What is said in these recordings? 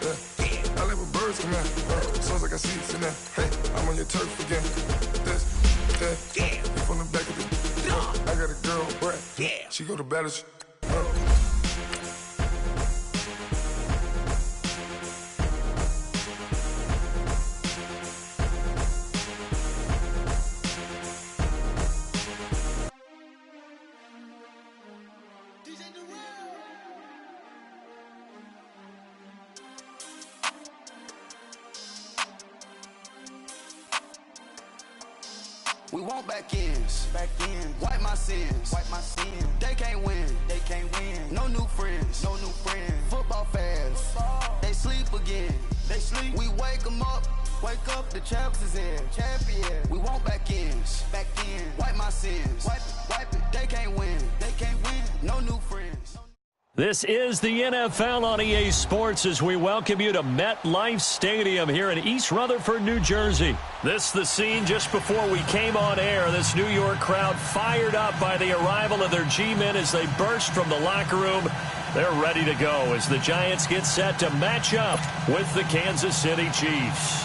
I live with birds come out. Sounds like I see it in there. Hey, I'm on your turf again. This, that, you from the back of the. I got a girl, Brad. She go to battle. We want back ends. Wipe my sins. They can't win. No new friends. Football fans. They sleep again. We wake them up. The champs is in. Champion. We want back ends. Wipe my sins. Wipe it. They can't win. No new friends. This is the NFL on EA Sports as we welcome you to MetLife Stadium here in East Rutherford, New Jersey. This is the scene just before we came on air. This New York crowd fired up by the arrival of their G-men as they burst from the locker room. They're ready to go as the Giants get set to match up with the Kansas City Chiefs.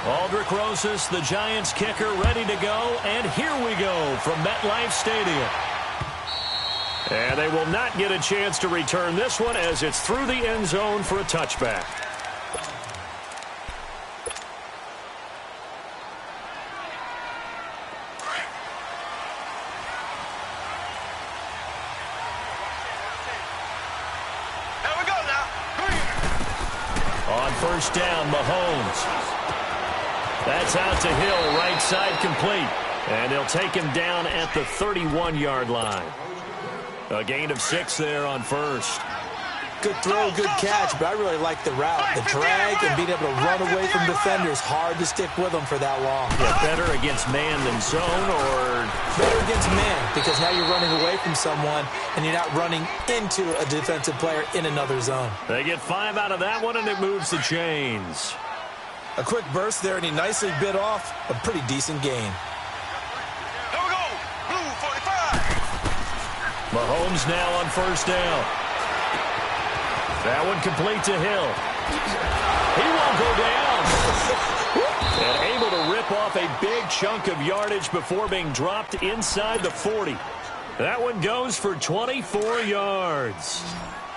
Aldrich Rosas, the Giants kicker, ready to go. And here we go from MetLife Stadium. And they will not get a chance to return this one as it's through the end zone for a touchback. There we go now. On first down, Mahomes. That's out to Hill, right side complete. And they'll take him down at the 31-yard line. A gain of 6 there on first. Good throw, good catch, but I really like the route. The drag and being able to run away from defenders. Hard to stick with them for that long. Yeah, better against man than zone, or? Better against man, because now you're running away from someone and you're not running into a defensive player in another zone. They get 5 out of that one, and it moves the chains. A quick burst there, and he nicely bit off a pretty decent gain. Mahomes now on first down. That one complete to Hill. He won't go down. And able to rip off a big chunk of yardage before being dropped inside the 40. That one goes for 24 yards.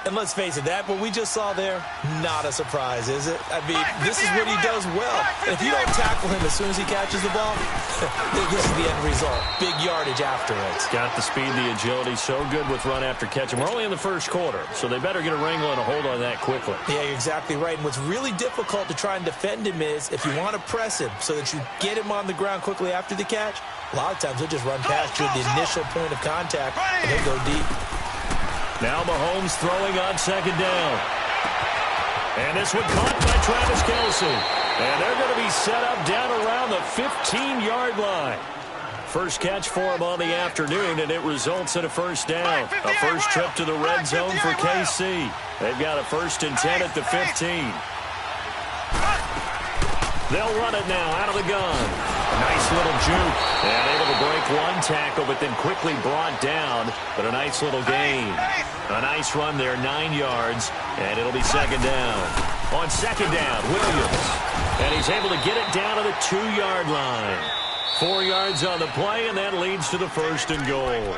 And let's face it, that what we just saw there, not a surprise, is it? I mean, this is what he does well. And if you don't tackle him as soon as he catches the ball, this is the end result. Big yardage after it. Got the speed, the agility, so good with run after catch. And we're only in the first quarter, so they better get a wrangle and a hold on that quickly. Yeah, you're exactly right. And what's really difficult to try and defend him is if you want to press him so that you get him on the ground quickly after the catch, a lot of times he'll just run past you at the initial point of contact and he'll go deep. Now Mahomes throwing on second down. And this one caught by Travis Kelce. And they're going to be set up down around the 15-yard line. First catch for him on the afternoon, and it results in a first down. A first trip to the red zone for KC. They've got a 1st and 10 at the 15. They'll run it now out of the gun. Nice little juke. And able to break one tackle, but then quickly brought down. But a nice little gain. A nice run there, 9 yards. And it'll be second down. On second down, Williams. And he's able to get it down to the 2-yard line. 4 yards on the play, and that leads to the 1st and goal.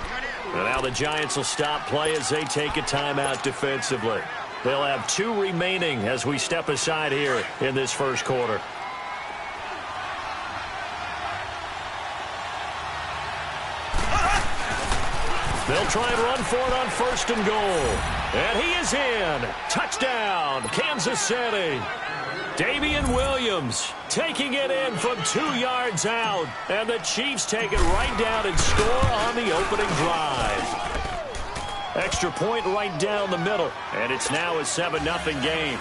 And now the Giants will stop play as they take a timeout defensively. They'll have 2 remaining as we step aside here in this first quarter. They'll try and run for it on 1st and goal. And he is in. Touchdown, Kansas City. Damian Williams taking it in from 2 yards out. And the Chiefs take it right down and score on the opening drive. Extra point right down the middle. And it's now a 7-0 game.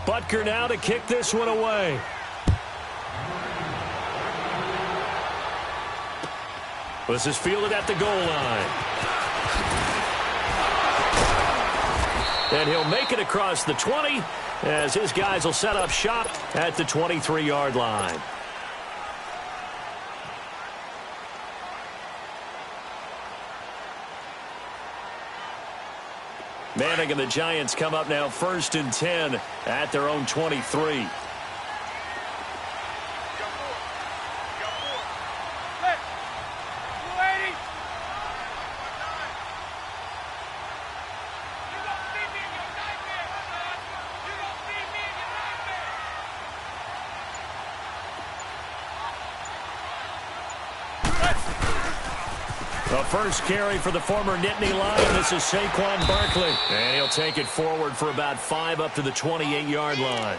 Butker now to kick this one away. This is fielded at the goal line. And he'll make it across the 20 as his guys will set up shop at the 23-yard line. Manning and the Giants come up now 1st and 10 at their own 23. The first carry for the former Nittany Lion. This is Saquon Barkley. And he'll take it forward for about 5 up to the 28-yard line.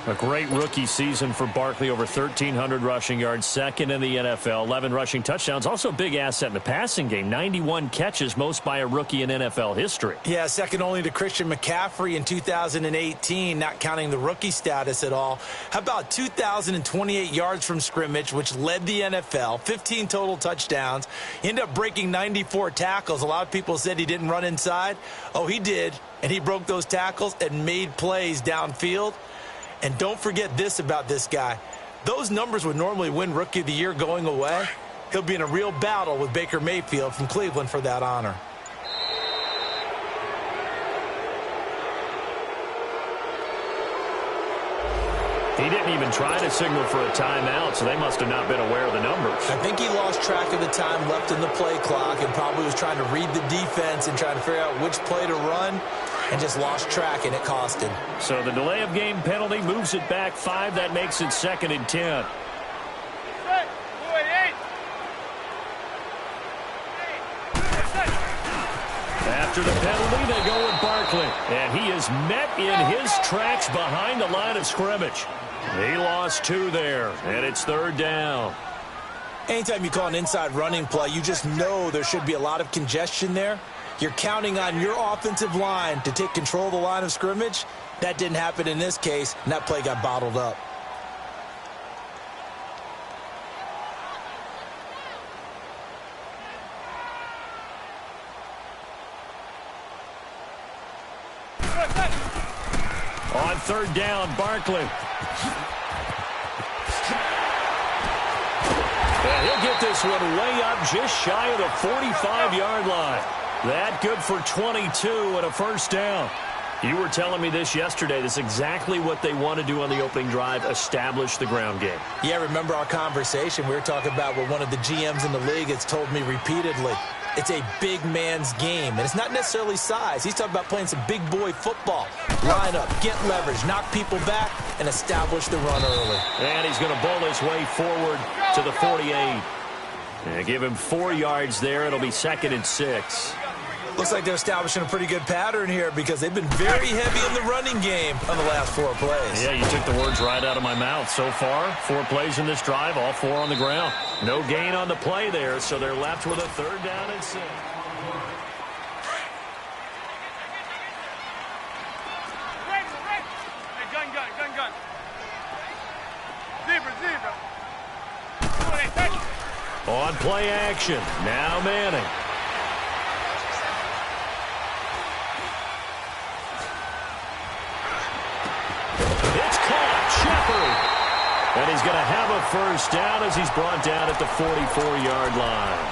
A great rookie season for Barkley, over 1,300 rushing yards, second in the NFL, 11 rushing touchdowns. Also a big asset in the passing game, 91 catches, most by a rookie in NFL history. Yeah, second only to Christian McCaffrey in 2018, not counting the rookie status at all. How about 2,028 yards from scrimmage, which led the NFL, 15 total touchdowns, ended up breaking 94 tackles. A lot of people said he didn't run inside. Oh, he did, and he broke those tackles and made plays downfield. And don't forget this about this guy. Those numbers would normally win Rookie of the Year going away. He'll be in a real battle with Baker Mayfield from Cleveland for that honor. He didn't even try to signal for a timeout, so they must have not been aware of the numbers. I think he lost track of the time left in the play clock and probably was trying to read the defense and trying to figure out which play to run and just lost track, and it cost him. So the delay of game penalty moves it back 5. That makes it 2nd and 10. After the penalty, they go with Barkley. And he is met in his tracks behind the line of scrimmage. He lost 2 there, and it's 3rd down. Anytime you call an inside running play, you just know there should be a lot of congestion there. You're counting on your offensive line to take control of the line of scrimmage. That didn't happen in this case, and that play got bottled up. On 3rd down, Barkley. And he'll get this one way up just shy of the 45-yard line. That good for 22 and a 1st down. You were telling me this yesterday. This is exactly what they want to do on the opening drive, establish the ground game. Yeah, remember our conversation. We were talking about what one of the GMs in the league has told me repeatedly. It's a big man's game, and it's not necessarily size. He's talking about playing some big boy football. Line up, get leverage, knock people back, and establish the run early. And he's going to bowl his way forward to the 48. And give him 4 yards there. It'll be 2nd and 6. Looks like they're establishing a pretty good pattern here because they've been very heavy in the running game on the last 4 plays. Yeah, you took the words right out of my mouth. So far, 4 plays in this drive, all 4 on the ground. No gain on the play there, so they're left with a 3rd down and 6. Gun. Zebra. On play action, now Manning. And he's going to have a 1st down as he's brought down at the 44-yard line.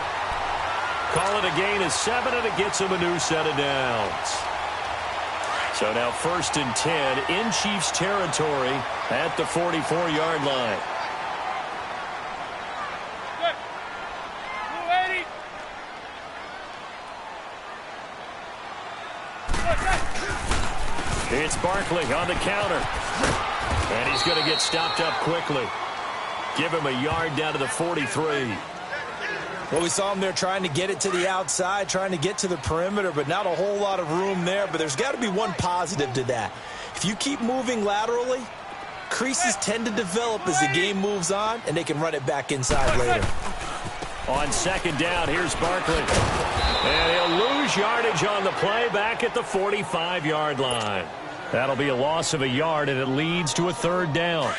Call it a gain of 7, and it gets him a new set of downs. So now 1st and 10 in Chiefs territory at the 44-yard line. It's Barkley on the counter. And he's going to get stopped up quickly. Give him a yard down to the 43. Well, we saw him there trying to get it to the outside, trying to get to the perimeter, but not a whole lot of room there. But there's got to be one positive to that. If you keep moving laterally, creases tend to develop as the game moves on, and they can run it back inside later. On 2nd down, here's Barkley. And he'll lose yardage on the play back at the 45-yard line. That'll be a loss of a yard, and it leads to a 3rd down.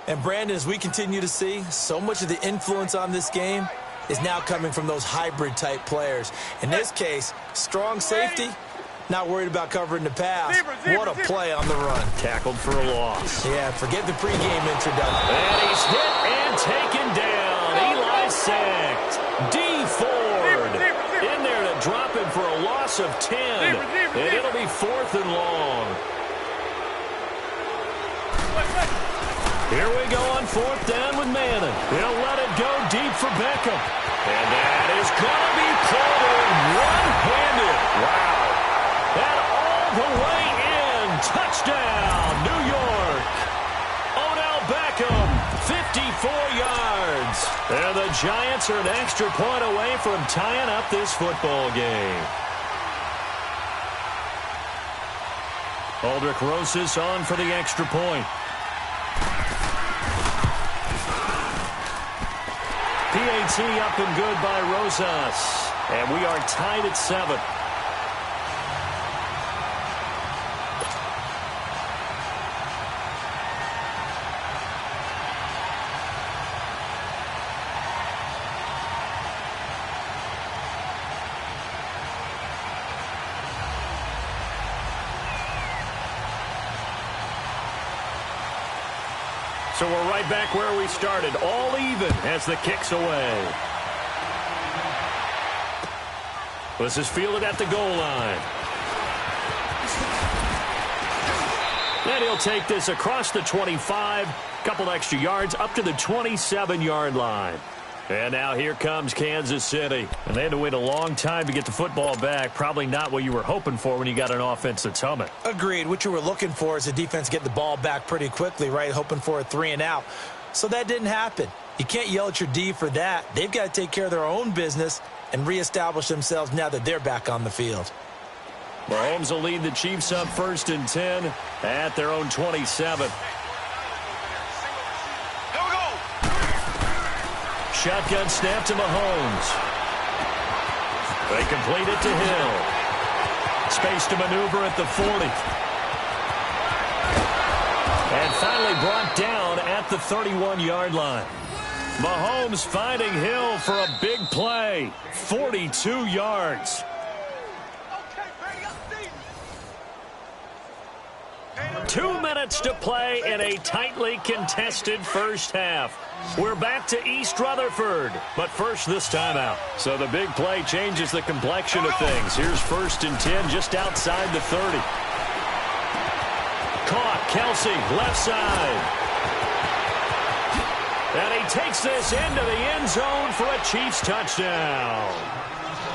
And, Brandon, as we continue to see, so much of the influence on this game is now coming from those hybrid-type players. In this case, strong safety, Not worried about covering the pass. What a play on the run. Tackled for a loss. Yeah, forget the pregame introduction. And he's hit and taken down. Eli sacked. D Ford in there to drop him for a loss of 10. And it'll be 4th and long. Here we go on 4th down with Madden. He'll let it go deep for Beckham. And that is going to be pulled in one-handed. Wow. And all the way in. Touchdown, New York. Odell Beckham, 54 yards. And the Giants are an extra point away from tying up this football game. Aldrich Rosas on for the extra point. PAT up and good by Rosas. And we are tied at 7. So we're right back where we started, all even as the kick's away. This is fielded at the goal line. And he'll take this across the 25, couple extra yards up to the 27-yard line. And now here comes Kansas City. And they had to wait a long time to get the football back. Probably not what you were hoping for when you got an offense that's humming. Agreed. What you were looking for is the defense get the ball back pretty quickly, right? Hoping for a 3-and-out. So that didn't happen. You can't yell at your D for that. They've got to take care of their own business and reestablish themselves now that they're back on the field. Mahomes will lead the Chiefs up 1st and 10 at their own 27. Shotgun snap to Mahomes. They complete it to Hill. Space to maneuver at the 40. And finally brought down at the 31-yard line. Mahomes finding Hill for a big play. 42 yards. 2 minutes to play in a tightly contested first half. We're back to East Rutherford, but first this timeout. So the big play changes the complexion of things. Here's 1st and 10 just outside the 30. Caught, Kelsey, left side. And he takes this into the end zone for a Chiefs touchdown.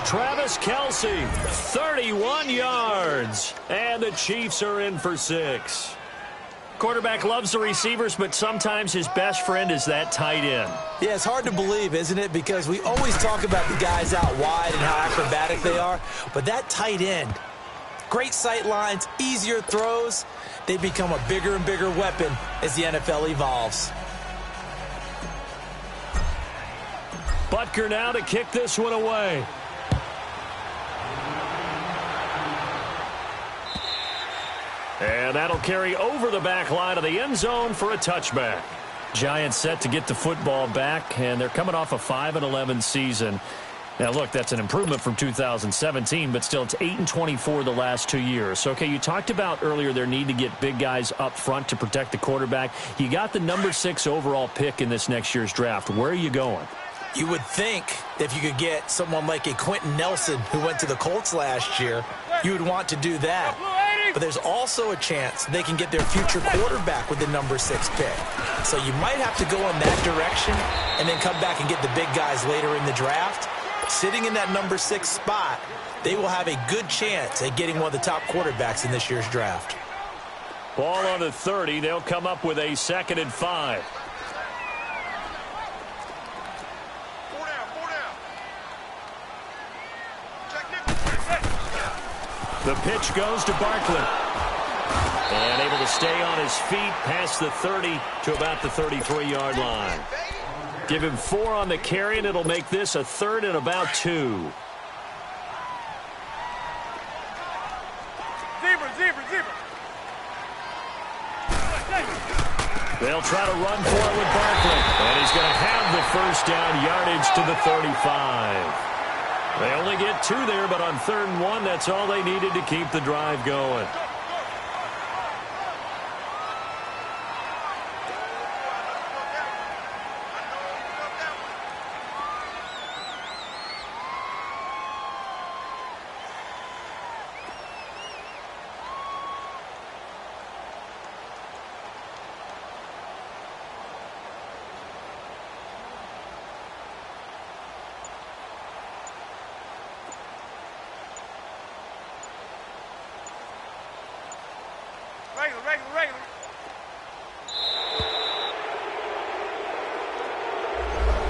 Travis Kelsey, 31 yards. And the Chiefs are in for 6. Quarterback loves the receivers, but sometimes his best friend is that tight end. Yeah, it's hard to believe, isn't it? Because we always talk about the guys out wide and how acrobatic they are. But that tight end, great sight lines, easier throws, they become a bigger and bigger weapon as the NFL evolves. Butker now to kick this one away. And that'll carry over the back line of the end zone for a touchback. Giants set to get the football back, and they're coming off a 5-11 season. Now, look, that's an improvement from 2017, but still it's 8-24 the last 2 years. So, okay, you talked about earlier their need to get big guys up front to protect the quarterback. You got the number 6 overall pick in this next year's draft. Where are you going? You would think that if you could get someone like a Quentin Nelson who went to the Colts last year, you would want to do that. But there's also a chance they can get their future quarterback with the number 6 pick. So you might have to go in that direction and then come back and get the big guys later in the draft. Sitting in that number 6 spot, they will have a good chance at getting one of the top quarterbacks in this year's draft. Ball on the 30. They'll come up with a 2nd and 5. The pitch goes to Barkley. And able to stay on his feet past the 30 to about the 33-yard line. Give him 4 on the carry, and it'll make this a 3rd and about 2. They'll try to run for it with Barkley. And he's going to have the 1st down, yardage to the 35. They only get 2 there, but on 3rd and 1, that's all they needed to keep the drive going. Regular.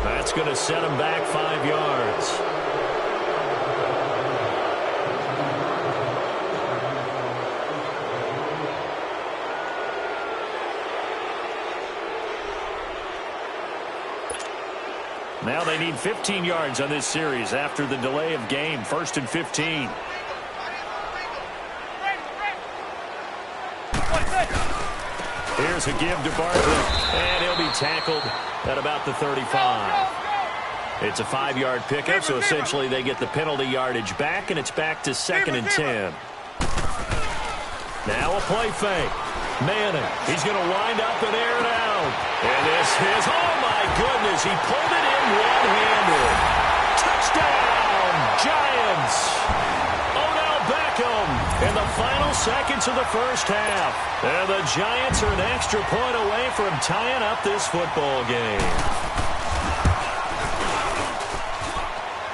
That's going to set him back 5 yards. Now they need 15 yards on this series after the delay of game. 1st and 15. Here's a give to Barkley, and he'll be tackled at about the 35. It's a 5-yard pickup, so essentially they get the penalty yardage back, and it's back to 2nd and 10. Now a play fake. Madden, he's going to wind up and air it out. And this is, oh my goodness, he pulled it in one-handed. Touchdown, Giants. Odell Beckham in the final seconds of the first half. And the Giants are an extra point away from tying up this football game.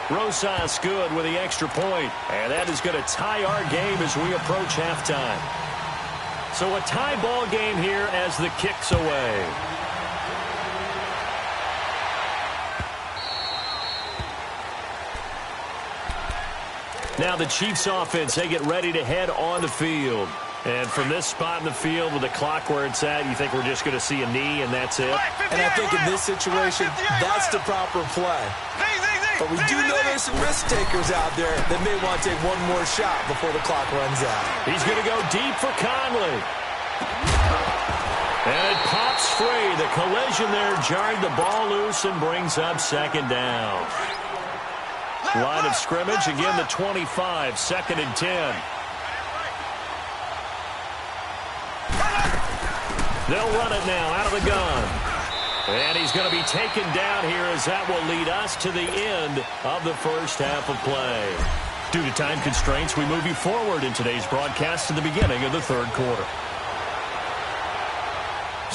Rosas good with the extra point. And that is going to tie our game as we approach halftime. So a tie ball game here as the kick's away. Now the Chiefs offense, they get ready to head on the field. And from this spot in the field with the clock where it's at, you think we're just going to see a knee and that's it? And I think in this situation, that's the proper play. But we do know there's some risk takers out there that may want to take one more shot before the clock runs out. He's going to go deep for Conley. And it pops free. The collision there jarred the ball loose and brings up 2nd down. Line of scrimmage, again the 25, 2nd and 10. They'll run it now out of the gun. And he's going to be taken down here as that will lead us to the end of the first half of play. Due to time constraints, we move you forward in today's broadcast to the beginning of the 3rd quarter.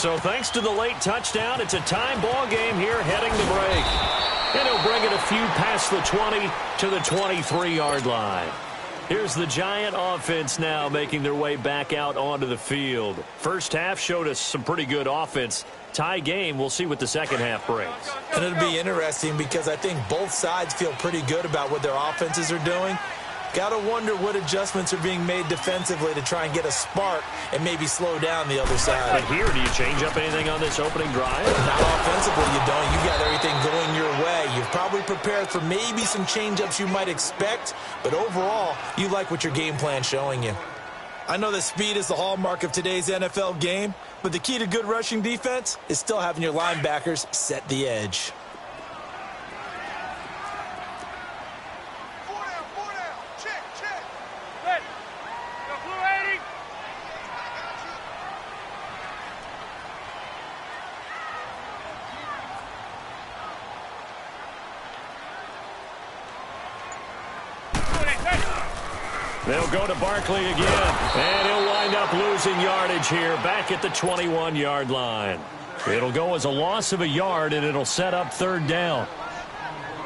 So thanks to the late touchdown, it's a time ball game here heading to break. And he'll bring it a few past the 20 to the 23-yard line. Here's the Giant offense now making their way back out onto the field. First half showed us some pretty good offense. Tie game, we'll see what the second half brings. And it'll be interesting because I think both sides feel pretty good about what their offenses are doing. Got to wonder what adjustments are being made defensively to try and get a spark and maybe slow down the other side. But here, do you change up anything on this opening drive? Not offensively, you don't. You got everything going your way. You've probably prepared for maybe some change-ups you might expect, but overall, you like what your game plan's showing you. I know that speed is the hallmark of today's NFL game, but the key to good rushing defense is still having your linebackers set the edge. They'll go to Barkley again, and he'll wind up losing yardage here back at the 21-yard line. It'll go as a loss of a yard, and it'll set up 3rd down.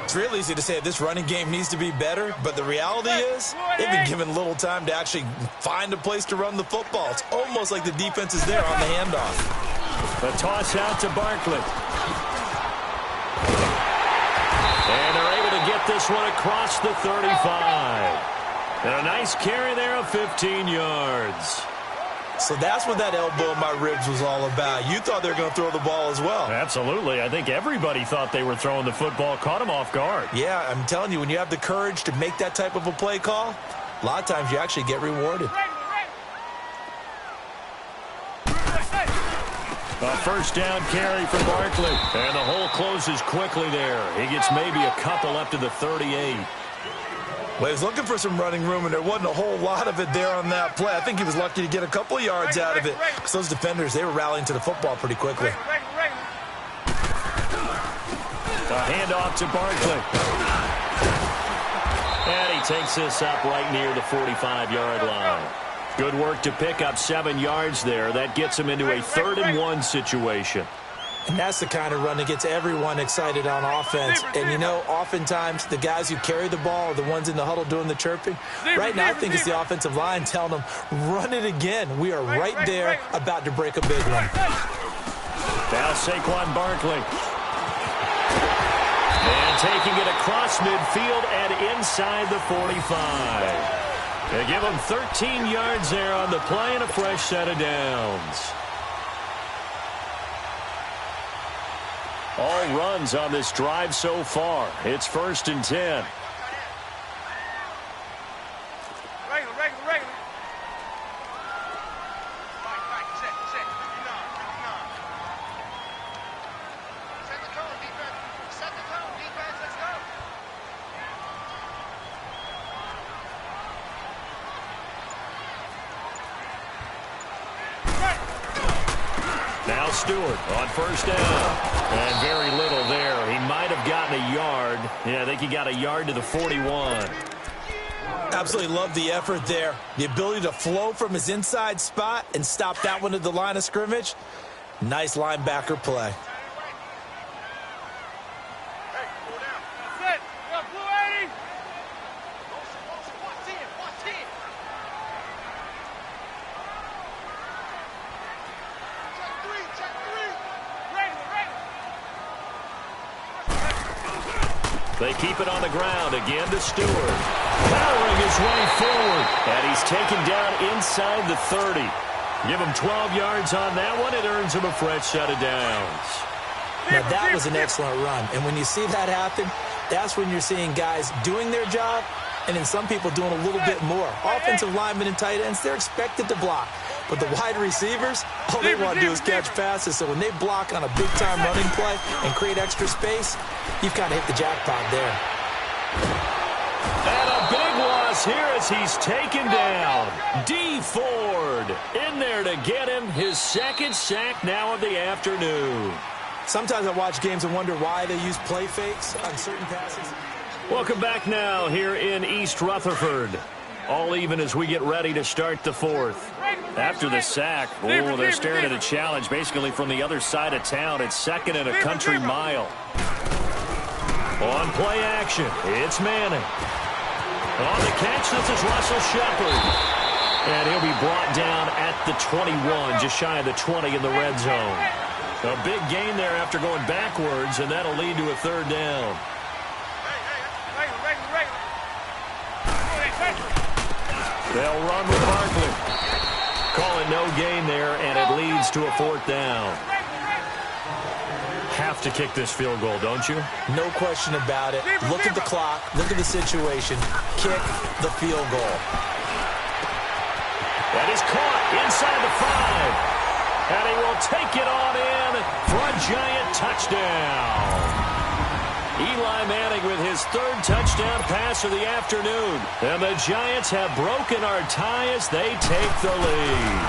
It's real easy to say this running game needs to be better, but the reality is they've been given little time to actually find a place to run the football. It's almost like the defense is there on the handoff. The toss out to Barkley. And they're able to get this one across the 35. And a nice carry there of 15 yards. So that's what that elbow in my ribs was all about. You thought they were going to throw the ball as well. Absolutely. I think everybody thought they were throwing the football, caught him off guard. Yeah, I'm telling you, when you have the courage to make that type of a play call, a lot of times you actually get rewarded. A first down carry from Barkley. And the hole closes quickly there. He gets maybe a couple up to the 38. Well, he was looking for some running room, and there wasn't a whole lot of it there on that play. I think he was lucky to get a couple of yards out of it because those defenders, they were rallying to the football pretty quickly. A handoff to Barkley. And he takes this up right near the 45-yard line. Good work to pick up 7 yards there. That gets him into a 3rd-and-1 situation. And that's the kind of run that gets everyone excited on offense. And, you know, oftentimes the guys who carry the ball are the ones in the huddle doing the chirping. Right now, I think it's the offensive line telling them, run it again. We are right there about to break a big one. Now Saquon Barkley. And taking it across midfield and inside the 45. They give him 13 yards there on the play and a fresh set of downs. All runs on this drive so far. It's 1st and 10. Now Stewart on 1st down. And very little there. He might have gotten a yard. Yeah, I think he got a yard to the 41. Absolutely love the effort there. The ability to flow from his inside spot and stop that one at the line of scrimmage. Nice linebacker play. They keep it on the ground again to Stewart. Powering his way forward. And he's taken down inside the 30. Give him 12 yards on that one. It earns him a fresh set of downs. Now, that was an excellent run. And when you see that happen, that's when you're seeing guys doing their job and then some people doing a little bit more. Offensive linemen and tight ends, they're expected to block. But the wide receivers, all they want to do is catch passes. So when they block on a big-time running play and create extra space, you've kind of hit the jackpot there. And a big loss here as he's taken down. D. Ford in there to get him. His 2nd sack now of the afternoon. Sometimes I watch games and wonder why they use play fakes on certain passes. Welcome back now here in East Rutherford. All even as we get ready to start the 4th. After the sack, they're staring at a challenge basically from the other side of town. It's 2nd and a country mile. On play action, it's Manning. On the catch, this is Russell Shepard. And he'll be brought down at the 21, just shy of the 20 in the red zone. A big gain there after going backwards, and that'll lead to a 3rd down. They'll run with Barkley. Calling no gain there, and it leads to a 4th down. Have to kick this field goal, don't you? No question about it. Look at the clock. Look at the situation. Kick the field goal. That is caught inside the 5. And he will take it on in for a Giant touchdown. Eli Manning with his 3rd touchdown pass of the afternoon. And the Giants have broken our tie as they take the lead.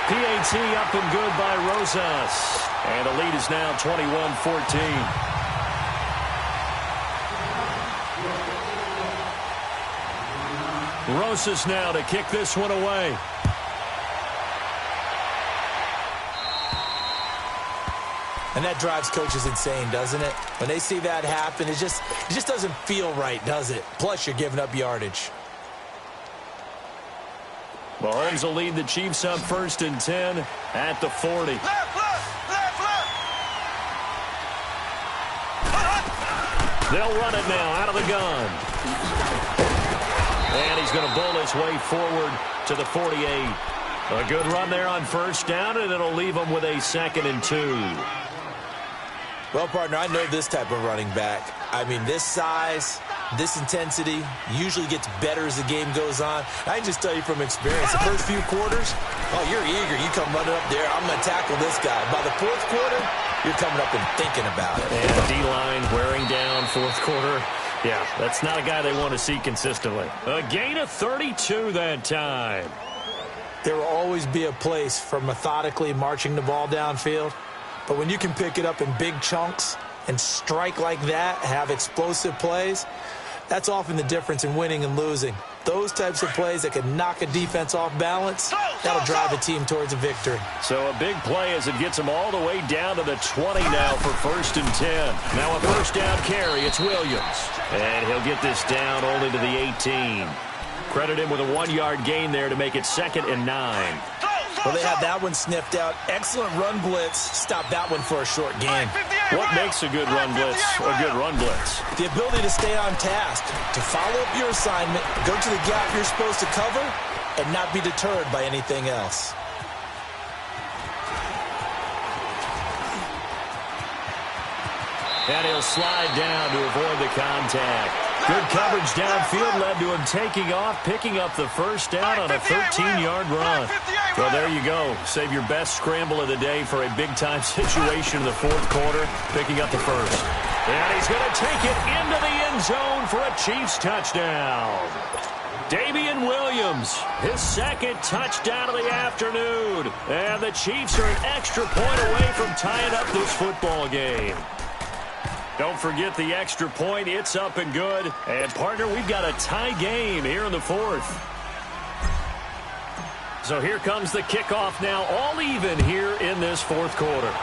PAT up and good by Rosas. And the lead is now 21-14. Rosas now to kick this one away. And that drives coaches insane, doesn't it? When they see that happen, it just doesn't feel right, does it? Plus, you're giving up yardage. Mahomes will lead the Chiefs up 1st and 10 at the 40. They'll run it now out of the gun. And he's going to bowl his way forward to the 48. A good run there on 1st down, and it'll leave him with a 2nd and 2. Well, partner, I know this type of running back. I mean, this size, this intensity usually gets better as the game goes on. I can just tell you from experience, the first few quarters, oh, you're eager. You come running up there, I'm going to tackle this guy. By the 4th quarter, you're coming up and thinking about it. And D-line wearing down 4th quarter. Yeah, that's not a guy they want to see consistently. A gain of 32 that time. There will always be a place for methodically marching the ball downfield. But when you can pick it up in big chunks and strike like that, have explosive plays, that's often the difference in winning and losing. Those types of plays that can knock a defense off balance, that'll drive a team towards a victory. So a big play as it gets them all the way down to the 20 now for 1st and 10. Now a first down carry, it's Williams. And he'll get this down only to the 18. Credit him with a 1-yard gain there to make it 2nd and 9. Well, they had that one sniffed out. Excellent run blitz. Stop that one for a short gain. What makes a good run blitz a good run blitz? The ability to stay on task, to follow up your assignment, go to the gap you're supposed to cover, and not be deterred by anything else. And he'll slide down to avoid the contact. Good coverage downfield led to him taking off, picking up the first down on a 13-yard run. Well, there you go. Save your best scramble of the day for a big-time situation in the 4th quarter, picking up the first. And he's going to take it into the end zone for a Chiefs touchdown. Damian Williams, his 2nd touchdown of the afternoon. And the Chiefs are an extra point away from tying up this football game. Don't forget the extra point. It's up and good. And, partner, we've got a tie game here in the 4th. So here comes the kickoff now, all even here in this 4th quarter.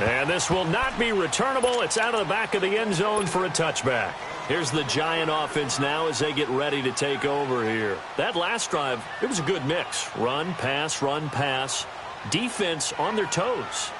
And this will not be returnable. It's out of the back of the end zone for a touchback. Here's the Giant offense now as they get ready to take over here. That last drive, it was a good mix. Run, pass, defense on their toes.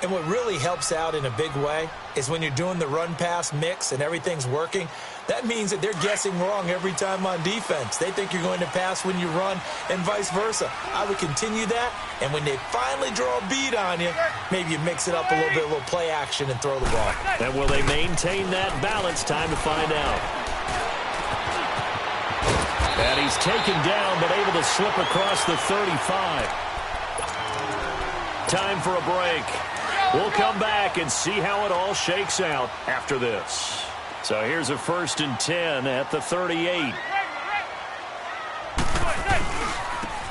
And what really helps out in a big way is when you're doing the run-pass mix and everything's working, that means that they're guessing wrong every time on defense. They think you're going to pass when you run and vice versa. I would continue that, and when they finally draw a bead on you, maybe you mix it up a little bit, a little play action, and throw the ball. And will they maintain that balance? Time to find out. And he's taken down, but able to slip across the 35. Time for a break. We'll come back and see how it all shakes out after this. So here's a 1st and 10 at the 38.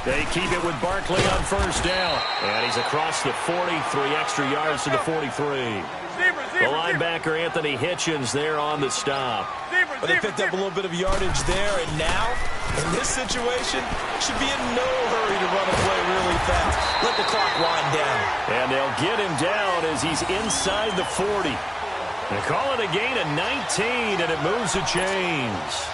They keep it with Barkley on first down. And he's across the 40, 3 extra yards to the 43. The linebacker, Anthony Hitchens, there on the stop. But they picked up a little bit of yardage there, and now, in this situation, should be in no hurry to run a play really fast. Let the clock wind down. And they'll get him down as he's inside the 40. They call it a gain of 19, and it moves the chains.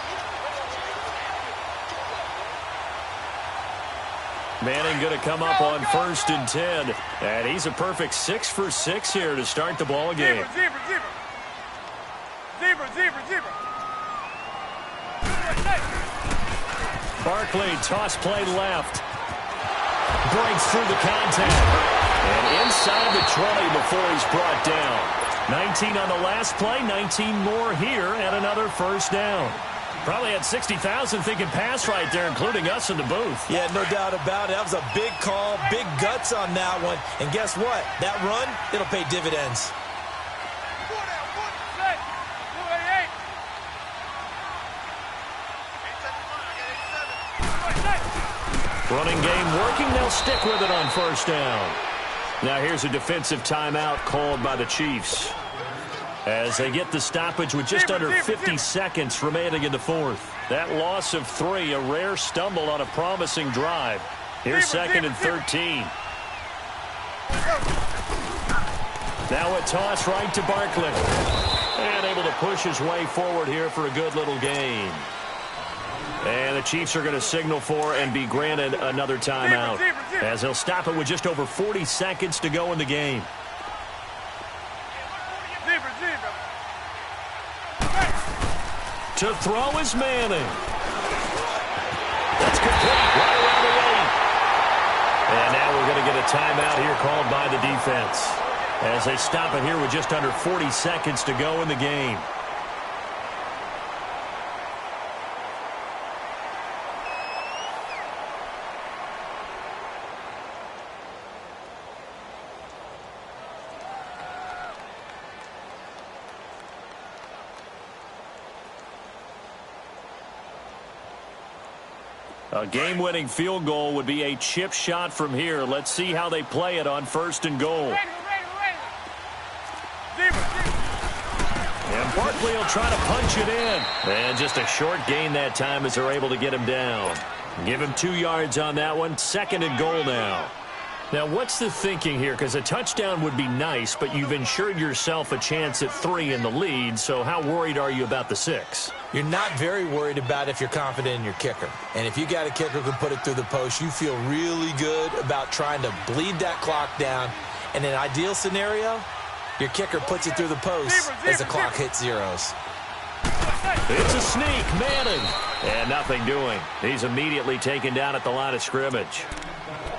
Manning going to come up on 1st and 10. And he's a perfect 6 for 6 here to start the ball game. Zebra. Barkley, toss play left. Breaks through the contact. And inside the 20 before he's brought down. 19 on the last play, 19 more here and another first down. Probably had 60,000 thinking pass right there, including us in the booth. Yeah, no doubt about it. That was a big call, big guts on that one. And guess what? That run, it'll pay dividends. Running game working. They'll stick with it on first down. Now here's a defensive timeout called by the Chiefs as they get the stoppage with just under 50 seconds remaining in the 4th. That loss of 3, a rare stumble on a promising drive. Here's 2nd and 13. Now a toss right to Barkley. And able to push his way forward here for a good little gain. And the Chiefs are going to signal for and be granted another timeout as they'll stop it with just over 40 seconds to go in the game. To throw is Manning. That's complete right around the 8. And now we're going to get a timeout here called by the defense as they stop it here with just under 40 seconds to go in the game. A game-winning field goal would be a chip shot from here. Let's see how they play it on 1st and goal. And Barkley will try to punch it in. And just a short gain that time as they're able to get him down. Give him 2 yards on that one. 2nd and goal now. Now, what's the thinking here? Because a touchdown would be nice, but you've ensured yourself a chance at 3 in the lead, so how worried are you about the 6? You're not very worried about if you're confident in your kicker. And if you got a kicker who can put it through the post, you feel really good about trying to bleed that clock down. In an ideal scenario, your kicker puts it through the post as the clock hits zeros. It's a sneak, Madden. And nothing doing. He's immediately taken down at the line of scrimmage.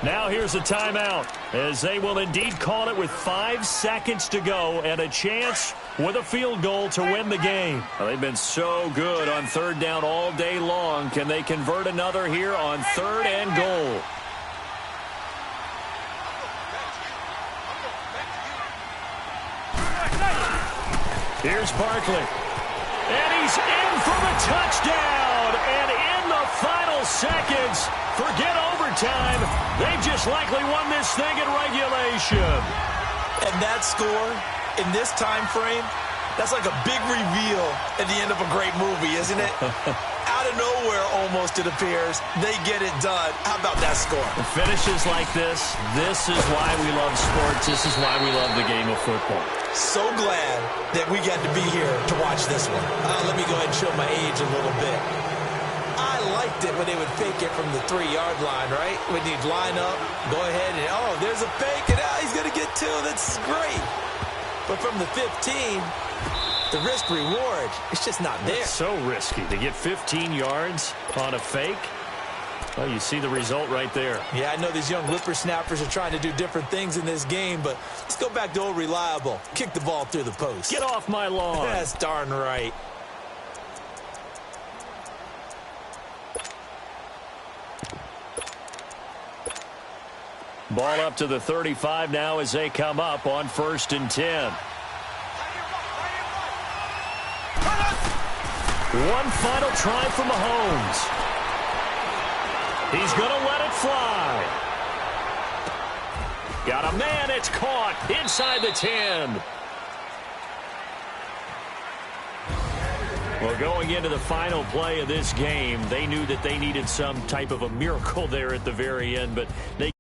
Now here's a timeout, as they will indeed call it with 5 seconds to go and a chance with a field goal to win the game. Well, they've been so good on 3rd down all day long. Can they convert another here on 3rd and goal? Here's Barkley. And he's in for the touchdown. And in the final seconds, forget overtime. They just likely won this thing in regulation. And that score in this time frame, that's like a big reveal at the end of a great movie, isn't it? Out of nowhere, almost, it appears, they get it done. How about that score? Finishes like this is why we love sports. This is why we love the game of football. So glad that we got to be here to watch this one. Let me go ahead and show my age a little bit. I liked it when they would fake it from the 3-yard line, right? When you'd line up, go ahead and, oh, there's a fake, and he's going to get 2. That's great. But from the 15, the risk-reward, it's just not there. It's so risky to get 15 yards on a fake. Well, you see the result right there. Yeah, I know these young whippersnappers are trying to do different things in this game, but let's go back to old reliable. Kick the ball through the post. Get off my lawn. That's darn right. Ball up to the 35 now as they come up on 1st and 10. One final try for Mahomes. He's going to let it fly. Got a man. It's caught inside the 10. Well, going into the final play of this game, they knew that they needed some type of a miracle there at the very end, but they